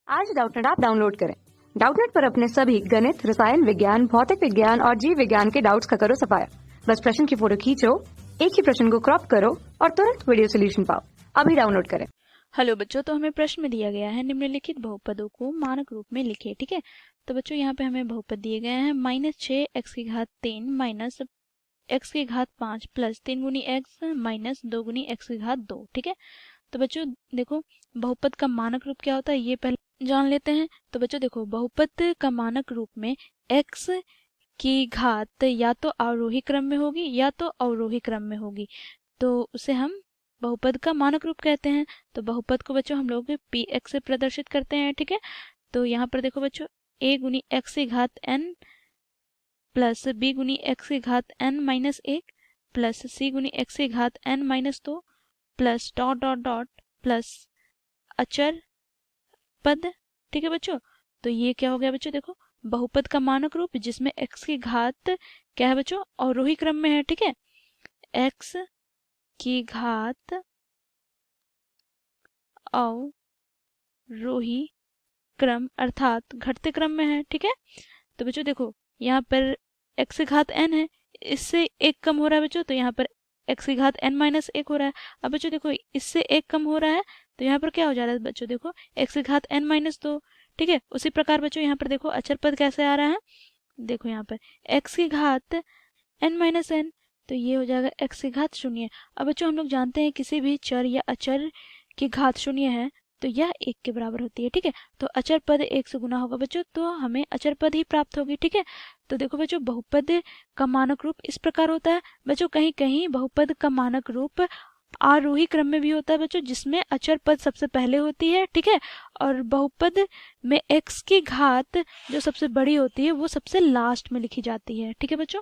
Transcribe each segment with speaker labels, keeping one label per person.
Speaker 1: आज Doubtnut app download करें। Doubtnut पर अपने सभी गणित, रसायन विज्ञान, भौतिक विज्ञान और जीव विज्ञान के डाउट्स का करो सफाया। बस प्रश्न की फोटो खींचो, एक ही प्रश्न को क्रॉप करो और तुरंत वीडियो सोल्यूशन पाओ। अभी डाउनलोड करें।
Speaker 2: हेलो बच्चों, तो हमें प्रश्न में दिया गया है निम्नलिखित बहुपदों को मानक रूप में लिखे। ठीक है, तो बच्चों यहाँ पे हमें बहुपद दिए गए हैं -6x3 माइनस x5 प्लस 3 गुनी x माइनस 2 गुनी x2। ठीक है, तो बच्चों देखो बहुपद का मानक रूप क्या होता है ये पहले जान लेते हैं। तो बच्चों देखो बहुपद का मानक रूप में x की घात या तो आरोही क्रम में होगी या तो अवरोही क्रम में होगी, तो उसे हम बहुपद का मानक रूप कहते हैं। तो बहुपद को बच्चों हम लोग px से प्रदर्शित करते हैं। ठीक है, तो यहाँ पर देखो बच्चों a गुनी x की घात n प्लस b गुनी x की घात n माइनस 1 प्लस c गुनी x की घात n minus 2 plus dot dot dot plus अचर पद। ठीक है बच्चों, तो ये क्या हो गया बच्चों, देखो बहुपद का मानक रूप जिसमें x की घात क्या है बच्चों, अवरोही क्रम में है। ठीक है, x की घात अवरोही क्रम अर्थात घटते क्रम में है। ठीक है, तो बच्चों देखो यहाँ पर x की घात n है, इससे एक कम हो रहा है बच्चों, तो यहाँ पर x की घात n माइनस 1 हो रहा है। अब बच्चों देखो इससे एक कम हो रहा है, तो यहाँ पर क्या हो जा रहा है बच्चों, देखो x की घात n माइनस 2। ठीक है, उसी प्रकार बच्चों यहाँ पर देखो अचर पद कैसे आ रहा है, देखो यहाँ पर x की घात n माइनस n, तो ये हो जाएगा x की घात 0। अब बच्चों हम लोग जानते हैं किसी भी चर या अचर की घात 0 है तो यह 1 के बराबर होती है। ठीक है, तो अचर पद 1 से गुना होगा बच्चों, तो हमें अचर पद ही प्राप्त होगी। ठीक है, तो देखो बच्चों बहुपद का मानक रूप इस प्रकार होता है बच्चों। कहीं कहीं बहुपद का मानक रूप आरोही क्रम में भी होता है बच्चों, जिसमें अचर पद सबसे पहले होती है। ठीक है, और बहुपद में x की घात जो सबसे बड़ी होती है वो सबसे लास्ट में लिखी जाती है। ठीक है बच्चों,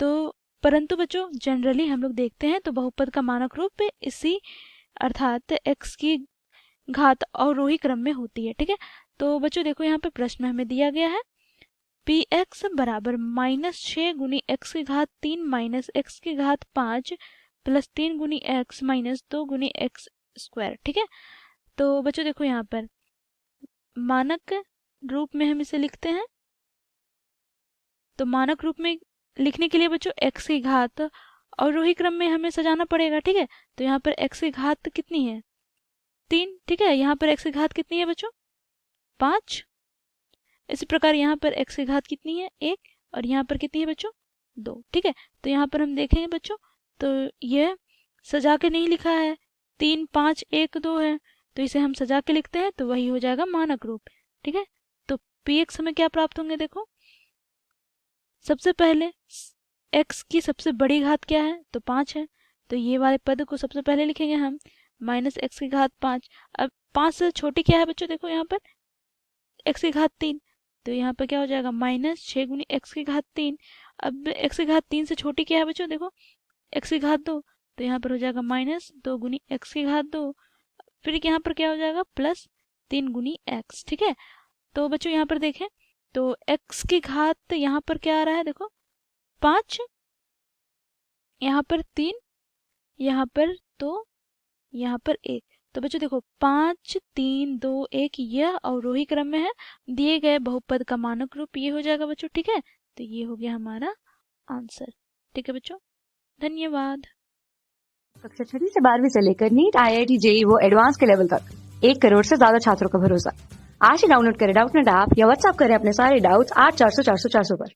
Speaker 2: तो परंतु बच्चों जनरली हम लोग देखते हैं तो बहुपद का मानक रूप इसी अर्थात x की घात अवरोही क्रम में होती है। ठीक है, तो बच्चों देखो यहाँ पे प्रश्न में हमें दिया गया है px बराबर -6 गुनी x की घात 3 माइनस x की घात 5 प्लस 3 गुनी x माइनस 2 गुनी x स्क्वायर। ठीक है, तो बच्चों देखो यहाँ पर मानक रूप में हम इसे लिखते हैं, तो मानक रूप में लिखने के लिए बच्चों x की घात अवरोही क्रम में हमें सजाना पड़ेगा। ठीक है, तो यहाँ पर x की घात कितनी है, 3। ठीक है, यहाँ पर x की घात कितनी है बच्चों, 5। इसी प्रकार यहाँ पर x की घात कितनी है, 1, और यहाँ पर कितनी है बच्चों, 2। ठीक है, तो यहाँ पर हम देखेंगे बच्चों तो यह सजा के नहीं लिखा है, 3 5 1 2 है, तो इसे हम सजा के लिखते हैं तो वही हो जाएगा मानक रूप। ठीक है, तो px हमें क्या प्राप्त होंगे, देखो सबसे पहले x की सबसे बड़ी घात क्या है, तो 5 है, तो ये वाले पद को सबसे पहले लिखेंगे हम माइनस x की घात 5। अब 5 से छोटी क्या है बच्चों, देखो यहाँ पर x की घात 3, तो यहाँ पर क्या हो जाएगा -6 गुनी x की घात 3। अब x की घात 3 से छोटी क्या है बच्चों, देखो x की घात 2, तो यहाँ पर हो जाएगा -2 गुनी x की घात 2। फिर यहाँ पर क्या हो जाएगा +3 गुनी x। ठीक है, तो बच्चों यहाँ पर देखें तो x की घात यहाँ पर क्या आ रहा है, देखो 5, यहाँ पर 3, यहाँ पर 2, यहाँ पर 1। तो बच्चों देखो 5 3 2 1 यह अवरोही क्रम में है, दिए गए बहुपद का मानक रूप ये हो जाएगा बच्चों। ठीक है, तो ये हो गया हमारा आंसर। ठीक है बच्चों, धन्यवाद।
Speaker 1: कक्षा 6 से 12वीं से लेकर नीट, IIT, JEE वो एडवांस के लेवल तक 1 करोड़ से ज्यादा छात्रों का भरोसा। आज ही डाउनलोड करें डाउटनेट ऐप या व्हाट्सएप करें अपने सारे डाउट्स 8400 400 400 पर।